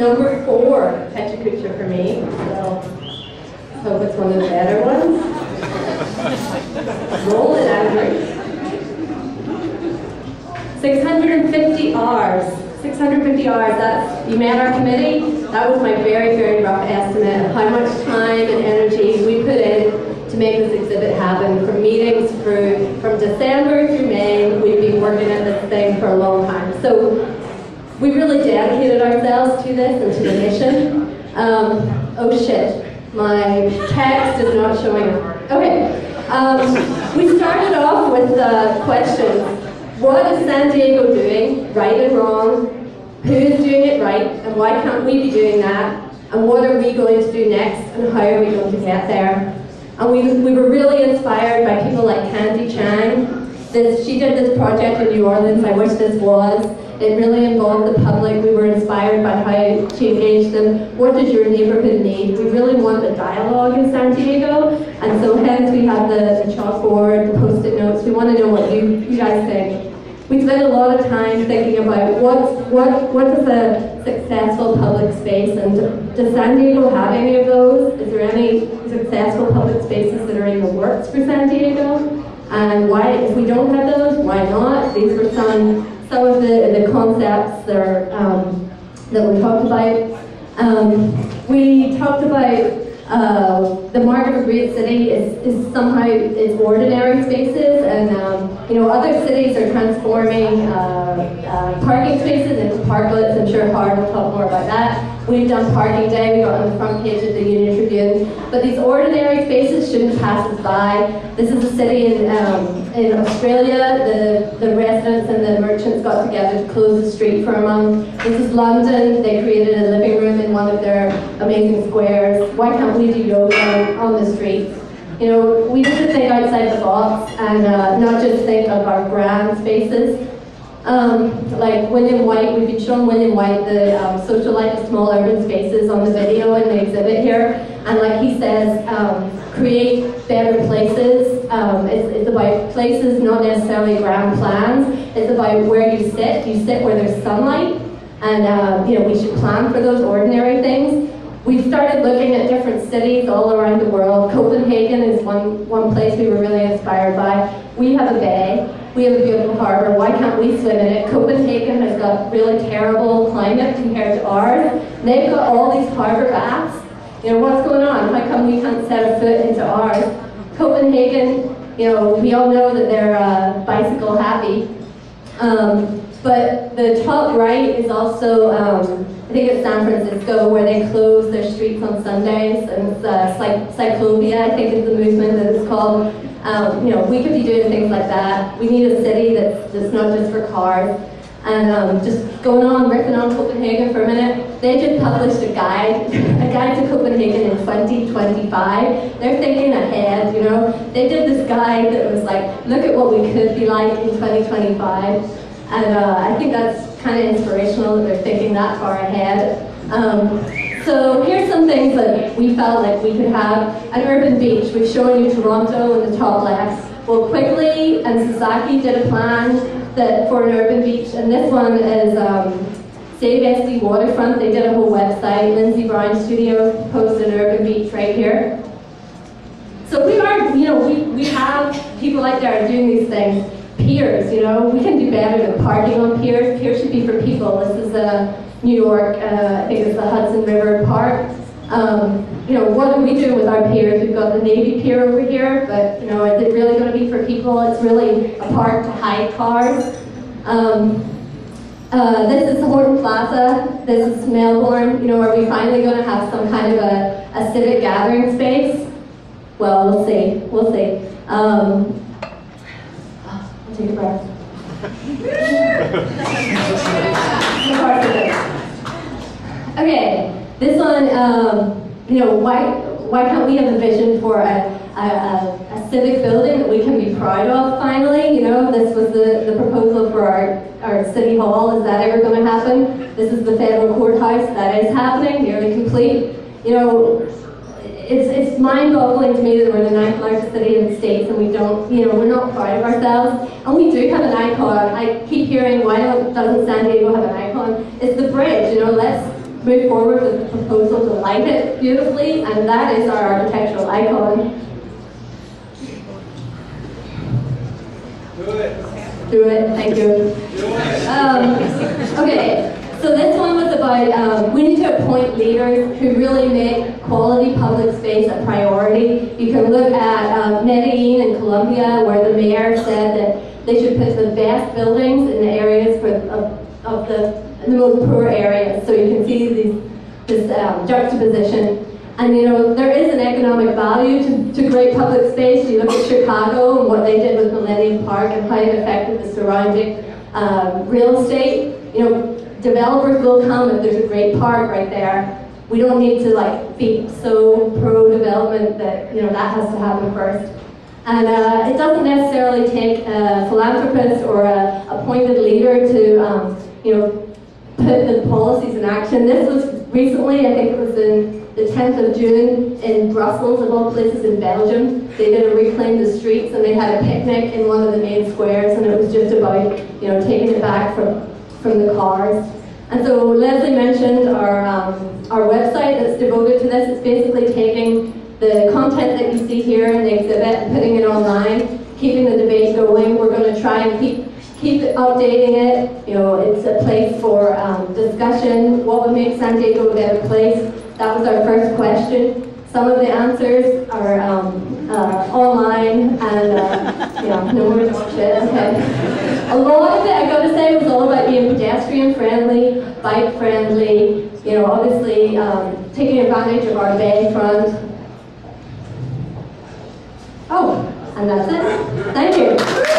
number 4 PechaKucha for me, so hope it's one of the better ones. Roll it out. 650 hours. 650 hours, that's, you met our committee, that was my very, very rough estimate of how much time and energy we put in to make this exhibit happen. From meetings from December through May, we've been working at this thing for a long time. So we really dedicated ourselves to this and to the mission. Oh shit, my text is not showing up. Okay, we started off with questions. What is San Diego doing, right and wrong? Who is doing it right, and why can't we be doing that? And what are we going to do next, and how are we going to get there? And we were really inspired by people like Candy Chang. She did this project in New Orleans, I wish this was. It really involved the public. We were inspired by how to engage them. What does your neighborhood need? We really want a dialogue in San Diego, and so hence we have the chalkboard, the post-it notes. We want to know what you guys think. We spent a lot of time thinking about what is a successful public space, and does San Diego have any of those? Is there any successful public spaces that are in the works for San Diego? And why, if we don't have those, why not? These were some of the concepts that we talked about. We talked about the market of Great City is somehow ordinary spaces, and other cities are transforming parking spaces into parklets. I'm sure Hard will talk more about that. We've done Parking Day, we got on the front page of the Union Tribune. But these ordinary spaces shouldn't pass us by. This is a city in Australia. The residents and the merchants got together to close the street for a month. This is London. They created a living room in one of their amazing squares. Why can't we do yoga on the streets? We need to think outside the box and not just think of our grand spaces. Like William White, we've been showing William White the socialite of small urban spaces on the video in the exhibit here, and like he says, create better places. It's about places, not necessarily grand plans. It's about where you sit. You sit where there's sunlight, and we should plan for those ordinary things. We've started looking at different cities all around the world. Copenhagen is one place we were really inspired by. We have a bay. We have a beautiful harbor. Why can't we swim in it? Copenhagen has got really terrible climate compared to ours. They've got all these harbor baths. What's going on? How come we can't set a foot into ours? Copenhagen, we all know that they're bicycle happy. But the top right is also, I think it's San Francisco, where they close their streets on Sundays, and it's Cyclovia, I think is the movement that it's called. We could be doing things like that. We need a city that's not just for cars. And just ripping on Copenhagen for a minute, they just published a guide to Copenhagen in 2025. They're thinking ahead, They did this guide that was like, look at what we could be like in 2025. And I think that's kind of inspirational that they're thinking that far ahead. So here's some things that we felt like we could have. An urban beach. We've shown you Toronto in the top left. Well, Quigley and Sasaki did a plan for an urban beach, and this one is Save SD Waterfront. They did a whole website. Lindsay Brown Studios posted an urban beach right here. So we have people like that are doing these things. Piers, we can do better than parking on piers. Piers should be for people. This is New York, I think it's the Hudson River Park. What are we doing with our piers? We've got the Navy Pier over here, but is it really going to be for people? It's really a park to hide cars. This is Horton Plaza. This is Melbourne. Are we finally going to have some kind of a civic gathering space? Well, we'll see. We'll see. Take a breath. Okay, this one, why can't we have a vision for a civic building that we can be proud of finally? This was the proposal for our city hall. Is that ever going to happen? This is the federal courthouse. That is happening, nearly complete. It's mind-boggling to me that we're the 9th largest city in the States and we don't, we're not proud of ourselves. And we do have an icon. I keep hearing, why doesn't San Diego have an icon? It's the bridge, moved forward with the proposal to light it beautifully, and that is our architectural icon. Do it. Do it, thank you. Okay, so this one was about, we need to appoint leaders who really make quality public space a priority. You can look at Medellin in Colombia, where the mayor said that they should put the best buildings in the areas of the most poor areas. So you can see this juxtaposition. And you know, there is an economic value to great public space. You look at Chicago and what they did with Millennium Park and how it affected the surrounding real estate. You know, developers will come if there's a great park right there. We don't need to like be so pro-development that, you know, that has to happen first. And it doesn't necessarily take a philanthropist or a appointed leader to, you know, put the policies in action. This was recently, I think it was in the 10th of June in Brussels, of all places in Belgium. They did a Reclaim the Streets, and they had a picnic in one of the main squares, and it was just about, you know, taking it back from the cars. And so Leslie mentioned our website that's devoted to this. It's basically taking the content that you see here in the exhibit and putting it online, keeping the debate going. We're going to try and keep updating it. You know, it's a place for discussion. What would make San Diego a better place? That was our first question. Some of the answers are online, and yeah, no more shit. Okay. A lot of it, I got to say, was all about being pedestrian friendly, bike friendly. You know, obviously taking advantage of our bay front. Oh, and that's it. Thank you.